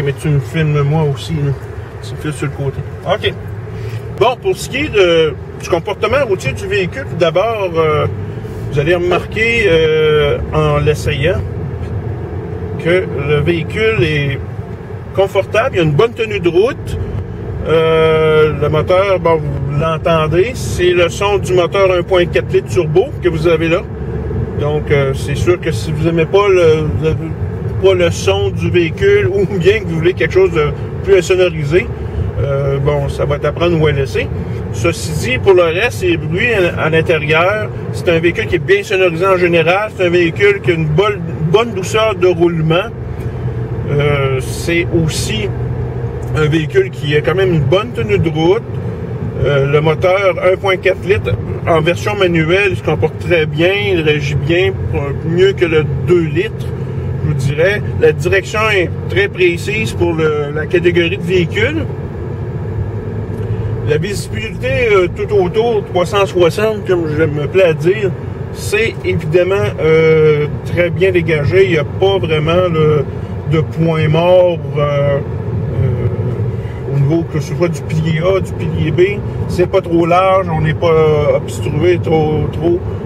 Ok, mais tu me filmes moi aussi, là. Tu me filmes sur le côté. Ok. Bon, pour ce qui est du comportement routier du véhicule, tout d'abord, vous allez remarquer en l'essayant que le véhicule est confortable, il y a une bonne tenue de route. Le moteur, bon, vous l'entendez, c'est le son du moteur 1.4 litres turbo que vous avez là. Donc, c'est sûr que si vous n'aimez pas le son du véhicule ou bien que vous voulez quelque chose de plus insonorisé, bon, ça va être à prendre ou à laisser. Ceci dit, pour le reste, les bruits à l'intérieur, c'est un véhicule qui est bien sonorisé en général. C'est un véhicule qui a une bonne douceur de roulement. C'est aussi un véhicule qui a quand même une bonne tenue de route. Le moteur 1.4 litres en version manuelle, il se comporte très bien, il réagit bien, mieux que le 2 litres, je vous dirais. La direction est très précise pour la catégorie de véhicule. La visibilité tout autour, 360, comme je me plais à dire, c'est évidemment très bien dégagé. Il n'y a pas vraiment de point mort au niveau que ce soit du pilier A, du pilier B. C'est pas trop large, on n'est pas obstrué trop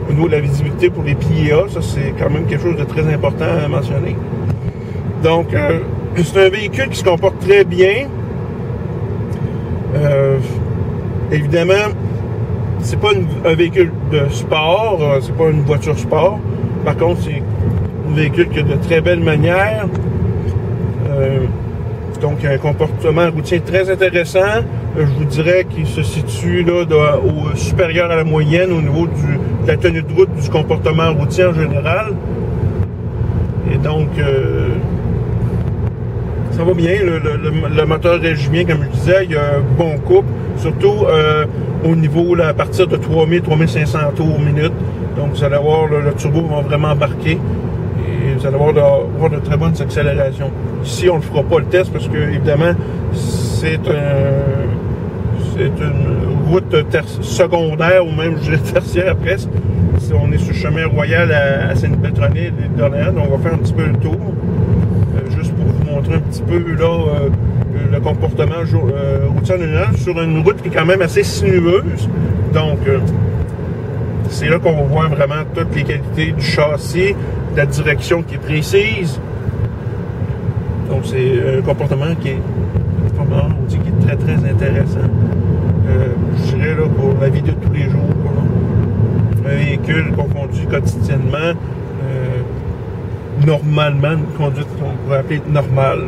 au niveau de la visibilité pour les piliers A. Ça, c'est quand même quelque chose de très important à mentionner. Donc, c'est un véhicule qui se comporte très bien. Évidemment, c'est pas un véhicule de sport, c'est pas une voiture sport. Par contre, c'est un véhicule qui a de très belles manières. Donc, un comportement routier très intéressant. Je vous dirais qu'il se situe là au supérieur à la moyenne au niveau de la tenue de route du comportement routier en général. Et donc, ça va bien. Le moteur réagit bien, comme je disais. Il y a un bon couple, surtout au niveau, là, à partir de 3000-3500 tours minute. Donc, vous allez voir, le turbo va vraiment embarquer. Et vous allez avoir de très bonnes accélérations. Ici, on ne fera pas le test parce que, évidemment, c'est une route secondaire ou même tertiaire presque. On est sur le chemin royal à Saint-Pétronille et d'Orléans. Donc, on va faire un petit peu le tour. Juste pour vous montrer un petit peu là, le comportement routier en général sur une route qui est quand même assez sinueuse. Donc, c'est là qu'on voit vraiment toutes les qualités du châssis, de la direction qui est précise. Donc, c'est un comportement qui est très, très intéressant. Je dirais là, pour la vie de tous les jours. Là. Un véhicule qu'on conduit quotidiennement, normalement, une conduite qu'on pourrait appeler normale.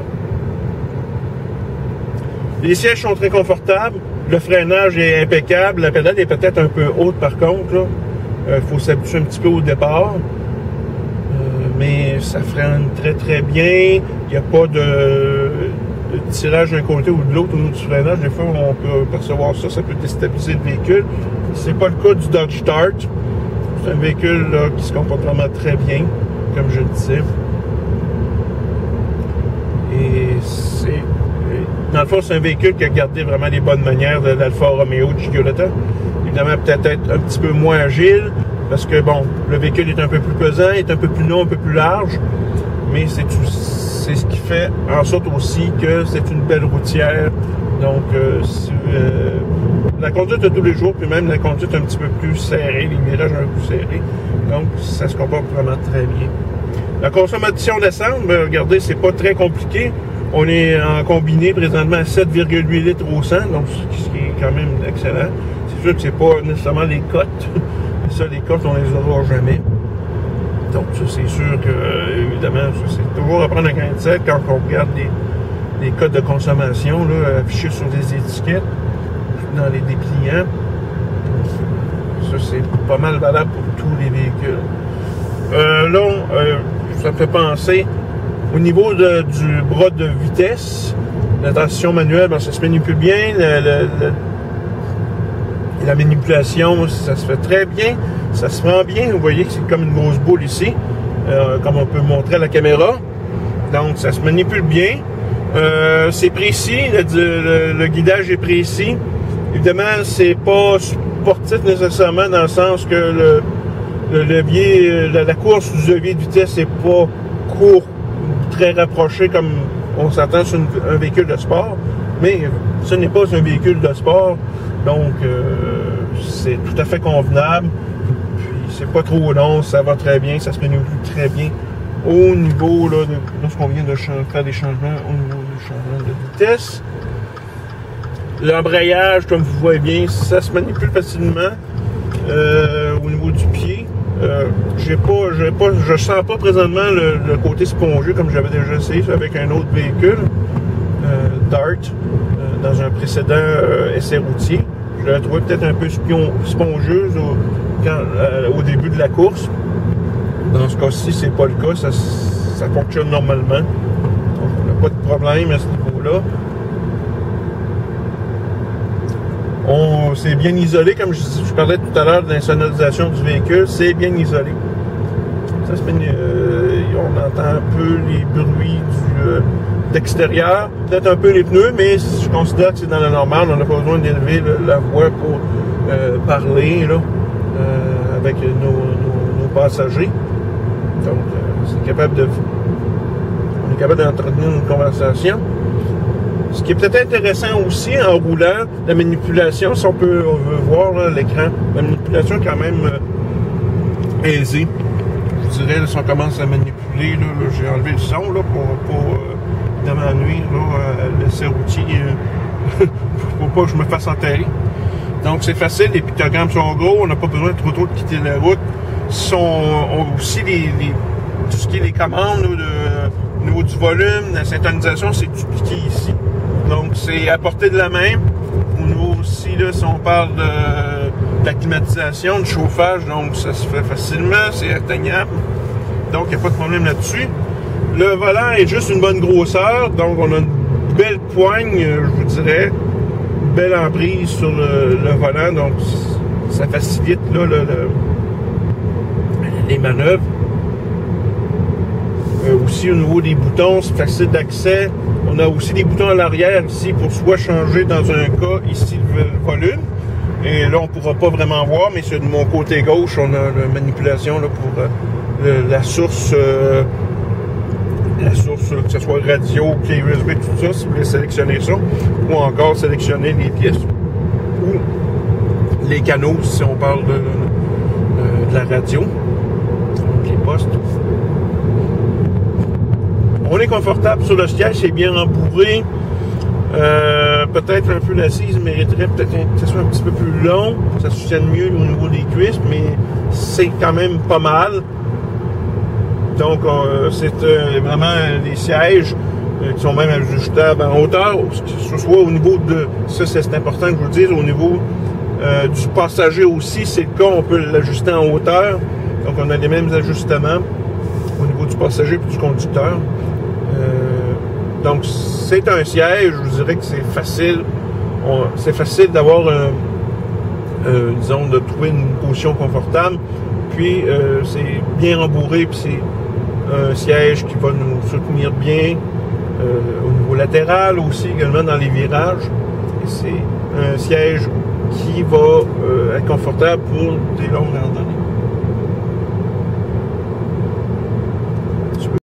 Les sièges sont très confortables. Le freinage est impeccable. La pédale est peut-être un peu haute par contre. Il faut s'habituer un petit peu au départ. Mais ça freine très très bien. Il n'y a pas de tirage d'un côté ou de l'autre au niveau du freinage. Des fois, on peut percevoir ça. Ça peut déstabiliser le véhicule. C'est pas le cas du Dodge Dart. C'est un véhicule là, qui se comporte vraiment très bien, comme je le disais. Et c'est... Dans le fond, c'est un véhicule qui a gardé vraiment les bonnes manières de l'Alfa Romeo Giulietta. Évidemment, peut-être être un petit peu moins agile, parce que, bon, le véhicule est un peu plus pesant, est un peu plus long, un peu plus large, mais c'est ce qui fait en sorte aussi que c'est une belle routière. Donc, la conduite de tous les jours, puis même la conduite un petit peu plus serrée, les virages un peu plus serrés. Donc, ça se comporte vraiment très bien. La consommation d'essence, ben, regardez, c'est pas très compliqué. On est en combiné présentement à 7,8 litres au 100, donc ce qui est quand même excellent. C'est sûr que c'est pas nécessairement les cotes. Ça, les cotes, on les aura jamais. Donc, ça, c'est sûr que, évidemment, c'est toujours à prendre en grain de sel quand on regarde les codes de consommation là, affichés sur des étiquettes dans les dépliants. Ça, c'est pas mal valable pour tous les véhicules. Ça me fait penser, au niveau du bras de vitesse, la transition manuelle, ben, ça se manipule bien. La manipulation, ça se fait très bien. Ça se prend bien. Vous voyez que c'est comme une grosse boule ici, comme on peut montrer à la caméra. Donc, ça se manipule bien. C'est précis. Le guidage est précis. Évidemment, c'est pas sportif nécessairement dans le sens que le levier, la course du levier de vitesse n'est pas court, très rapproché comme on s'attend sur un véhicule de sport, mais ce n'est pas un véhicule de sport, donc c'est tout à fait convenable. Puis c'est pas trop long, ça va très bien, ça se manipule très bien. Au niveau, là, lorsqu'on vient de faire des changements au niveau du changement de vitesse, l'embrayage, comme vous voyez bien, ça se manipule facilement au niveau du pied. Je sens pas présentement le côté spongieux comme j'avais déjà essayé avec un autre véhicule, Dart, dans un précédent essai routier. Je l'avais trouvé peut-être un peu spongieuse au début de la course. Dans ce cas-ci, c'est pas le cas, ça fonctionne normalement. Donc, on n'a pas de problème à ce niveau-là. C'est bien isolé, comme je parlais tout à l'heure de l'insonorisation du véhicule, c'est bien isolé. Ça se on entend un peu les bruits d'extérieur, peut-être un peu les pneus, mais je considère que c'est dans la normale. On n'a pas besoin d'élever la voix pour parler là, avec nos passagers. Donc, on est capable d'entretenir une conversation. Ce qui est peut-être intéressant aussi en roulant, la manipulation, si on veut voir l'écran, la manipulation est quand même aisée. Je dirais, là, si on commence à manipuler, là, j'ai enlevé le son là, pour évidemment nuire à l'essai routier, pour pas que je me fasse enterrer. Donc c'est facile, les pictogrammes sont gros, on n'a pas besoin trop de quitter la route. Aussi tout ce qui est les commandes là, au niveau du volume, la synchronisation, c'est dupliqué ici. Donc c'est à portée de la main. Au niveau aussi, là, si on parle de la climatisation, du chauffage, donc ça se fait facilement, c'est atteignable. Donc il n'y a pas de problème là-dessus. Le volant est juste une bonne grosseur, donc on a une belle poigne, je vous dirais, une belle emprise sur le volant, donc ça facilite là, les manœuvres. Aussi au niveau des boutons, c'est facile d'accès. On a aussi des boutons à l'arrière ici pour soit changer dans un cas ici le volume. Et là on ne pourra pas vraiment voir, mais sur mon côté gauche, on a la manipulation là, pour la source, que ce soit radio, clé USB, tout ça, si vous voulez sélectionner ça, ou encore sélectionner les pièces ou les canaux si on parle de la radio, donc les postes. On est confortable sur le siège, c'est bien rembourré. Peut-être un peu l'assise mériterait peut-être que ce soit un petit peu plus long, que ça soutienne mieux au niveau des cuisses, mais c'est quand même pas mal. Donc, c'est vraiment les sièges qui sont même ajustables en hauteur, que ce soit au niveau de... Ça, c'est important que je vous le dise, au niveau du passager aussi, c'est le cas, on peut l'ajuster en hauteur. Donc, on a les mêmes ajustements au niveau du passager et du conducteur. Donc, c'est un siège, je vous dirais que c'est facile. C'est facile d'avoir, disons, de trouver une position confortable. Puis, c'est bien rembourré, puis c'est un siège qui va nous soutenir bien au niveau latéral aussi, également dans les virages. C'est un siège qui va être confortable pour des longues randonnées.